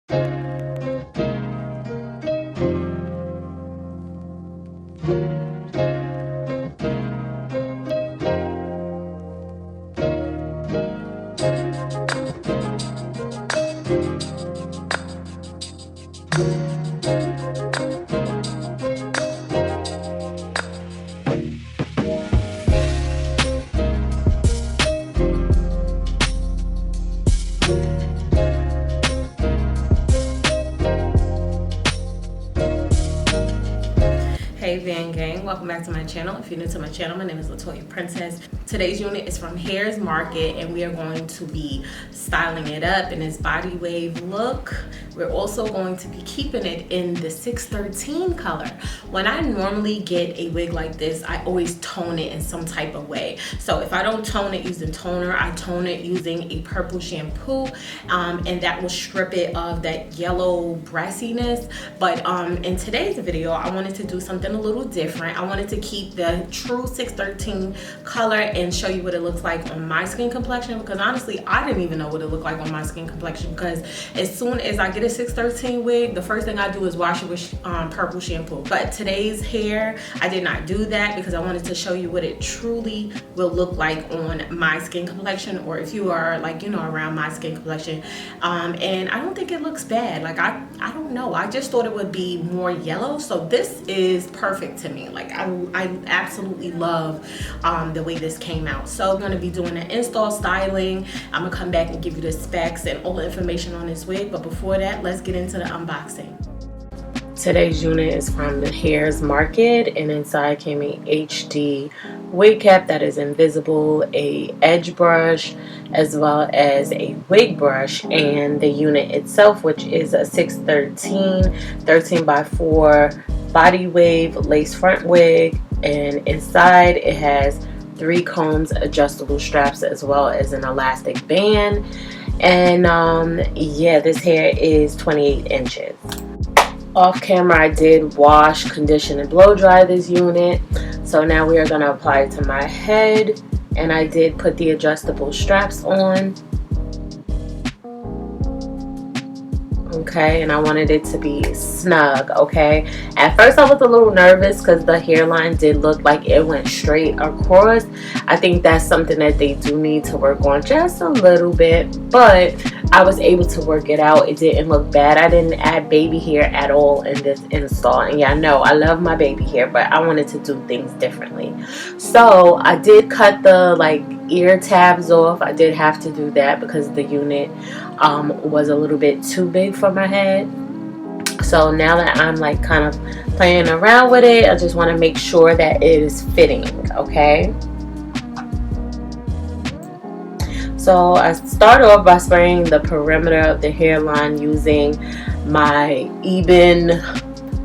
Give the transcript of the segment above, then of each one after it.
Hey Van Gang, welcome back to my channel. If you're new to my channel, my name is LaToya Princess. Today's unit is from Hairsmarket and we are going to be styling it up in this body wave look. We're also going to be keeping it in the 613 color. When I normally get a wig like this, I always tone it in some type of way. So if I don't tone it using toner, I tone it using a purple shampoo, and that will strip it of that yellow brassiness. But in today's video, I wanted to do something a little different. I wanted to keep the true 613 color and show you what it looks like on my skin complexion, because honestly I didn't even know what it looked like on my skin complexion, because as soon as I get a 613 wig, the first thing I do is wash it with purple shampoo. But today's hair, I did not do that because I wanted to show you what it truly will look like on my skin complexion, or if you are like, you know, around my skin complexion. And I don't think it looks bad. Like I don't know, I just thought it would be more yellow. So this is perfect to me. Like I absolutely love the way this came out. So I'm going to be doing an install styling. I'm gonna come back and give you the specs and all the information on this wig, but before that, let's get into the unboxing. Today's unit is from the Hairsmarket, and inside came a HD wig cap that is invisible, a edge brush, as well as a wig brush, and the unit itself, which is a 613 13x4 body wave lace front wig, and inside it has 3 combs, adjustable straps, as well as an elastic band. And yeah, this hair is 28 inches. Off camera, I did wash, condition, and blow dry this unit. So now we are going to apply it to my head, and I did put the adjustable straps on. Okay, and I wanted it to be snug. Okay, at first I was a little nervous because the hairline did look like it went straight across. I think that's something that they do need to work on just a little bit, but I was able to work it out. It didn't look bad. I didn't add baby hair at all in this install, and yeah, I know I love my baby hair, but I wanted to do things differently. So I did cut the ear tabs off. I did have to do that because the unit was a little bit too big for my head. So now that I'm kind of playing around with it, I just want to make sure that it is fitting. Okay, so I start off by spraying the perimeter of the hairline using my Eben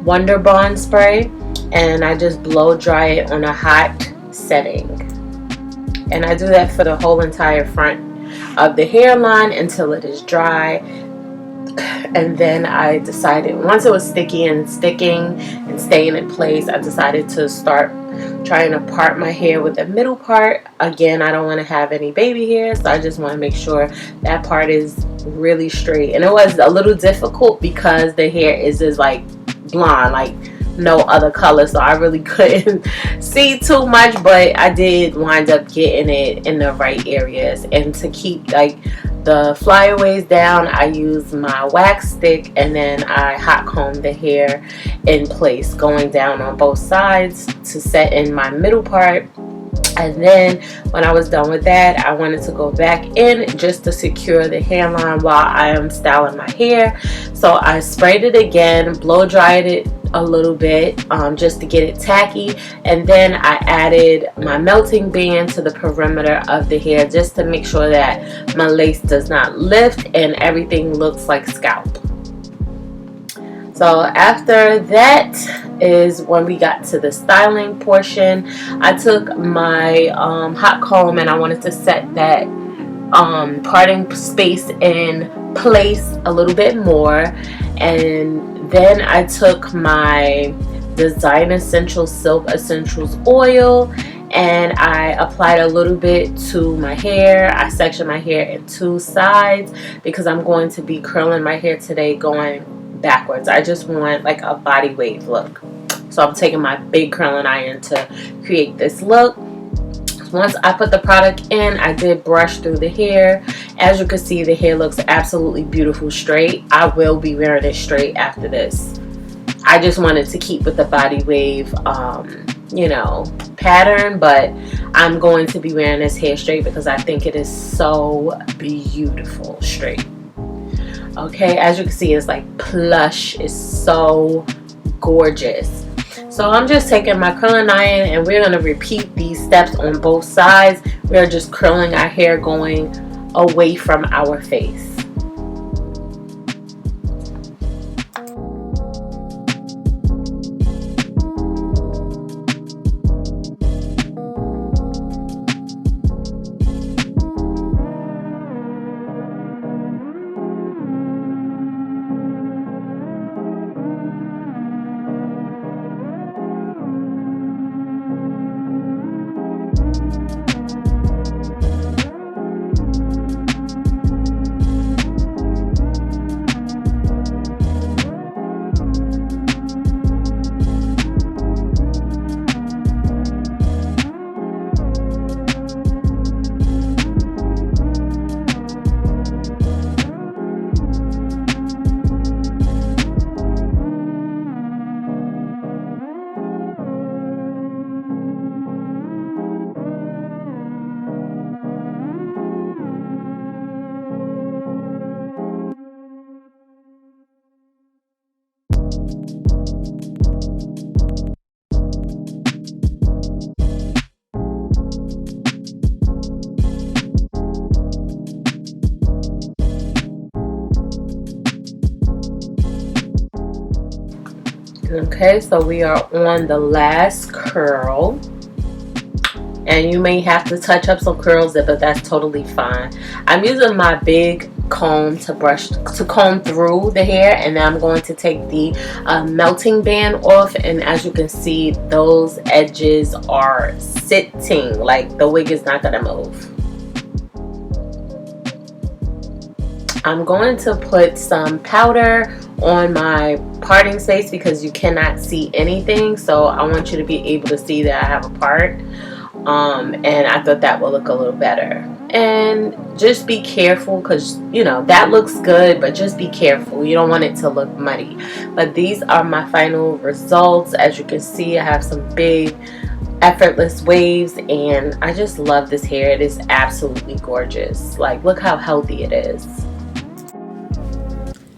Wonder Bond spray, and I just blow dry it on a hot setting. And I do that for the whole entire front of the hairline until it is dry. And then I decided, once it was sticky and sticking and staying in place, I decided to start trying to part my hair with the middle part. Again, I don't want to have any baby hair, so I just want to make sure that part is really straight. And it was a little difficult because the hair is just blonde, no other color, so I really couldn't see too much, but I did wind up getting it in the right areas. And to keep the flyaways down, I use my wax stick, and then I hot comb the hair in place, going down on both sides to set in my middle part. And then when I was done with that, I wanted to go back in just to secure the hairline while I am styling my hair. So I sprayed it again, blow dried it a little bit just to get it tacky, and then I added my melting band to the perimeter of the hair just to make sure that my lace does not lift and everything looks like scalp. So after that is when we got to the styling portion. I took my hot comb and I wanted to set that parting space in place a little bit more, and then I took my Design Essentials Silk Essentials oil and I applied a little bit to my hair. I sectioned my hair in two sides because I'm going to be curling my hair today going backwards. I just want like a body wave look. So I'm taking my big curling iron to create this look. Once I put the product in, I did brush through the hair. As you can see, the hair looks absolutely beautiful straight. I will be wearing it straight after this. I just wanted to keep with the body wave, you know, pattern, but I'm going to be wearing this hair straight because I think it is so beautiful straight. Okay, as you can see, it's like plush. It's so gorgeous. So I'm just taking my curling iron and we're going to repeat these steps on both sides. We're just curling our hair going away from our face. Okay, so we are on the last curl, and you may have to touch up some curls, but that's totally fine. I'm using my big comb to comb through the hair, and then I'm going to take the melting band off, and as you can see, those edges are sitting, like the wig is not gonna move. I'm going to put some powder on my parting space because you cannot see anything, so I want you to be able to see that I have a part, and I thought that will look a little better. And just be careful because, you know, that looks good, but just be careful. You don't want it to look muddy. But these are my final results. As you can see, I have some big effortless waves, and I just love this hair. It is absolutely gorgeous. Like, look how healthy it is.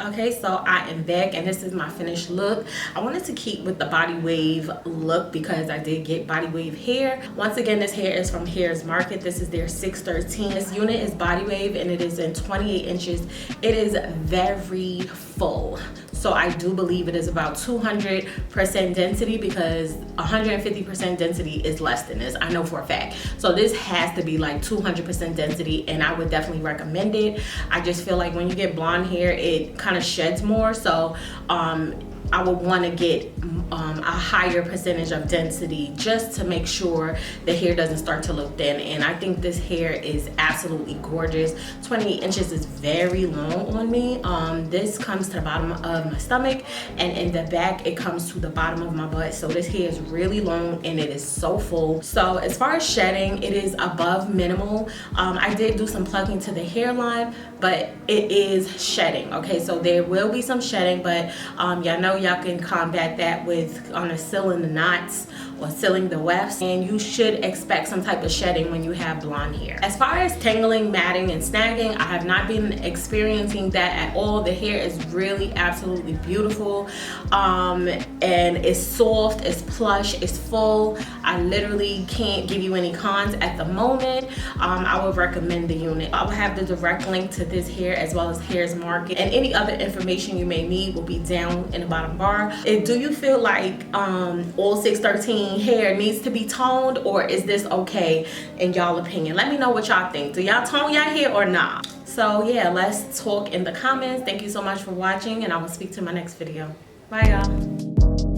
Okay, so I am back and this is my finished look. I wanted to keep with the body wave look because I did get body wave hair. Once again, this hair is from Hairsmarket. This is their 613. This unit is body wave and it is in 28 inches. It is very full. So I do believe it is about 200% density because 150% density is less than this. I know for a fact. So this has to be like 200% density, and I would definitely recommend it. I just feel like when you get blonde hair, it kind of sheds more. So I would want to get a higher percentage of density just to make sure the hair doesn't start to look thin. And I think this hair is absolutely gorgeous. 28 inches is very long on me. This comes to the bottom of my stomach, and in the back it comes to the bottom of my butt. So this hair is really long and it is so full. So as far as shedding, it is above minimal. I did do some plucking to the hairline, but it is shedding. Okay, so there will be some shedding, but y'all know y'all can combat that with sealing the knots or sealing the wefts, and you should expect some type of shedding when you have blonde hair. As far as tangling, matting, and snagging, I have not been experiencing that at all. The hair is really absolutely beautiful, and it's soft, it's plush, it's full. I literally can't give you any cons at the moment. I would recommend the unit. I will have the direct link to this hair as well as Hairsmarket, and any other information you may need will be down in the bottom bar. Do you feel like all 613 hair needs to be toned, or is this okay in y'all opinion? Let me know what y'all think. Do y'all tone y'all hair or not? So yeah, let's talk in the comments. Thank you so much for watching, and I will speak to my next video. Bye y'all.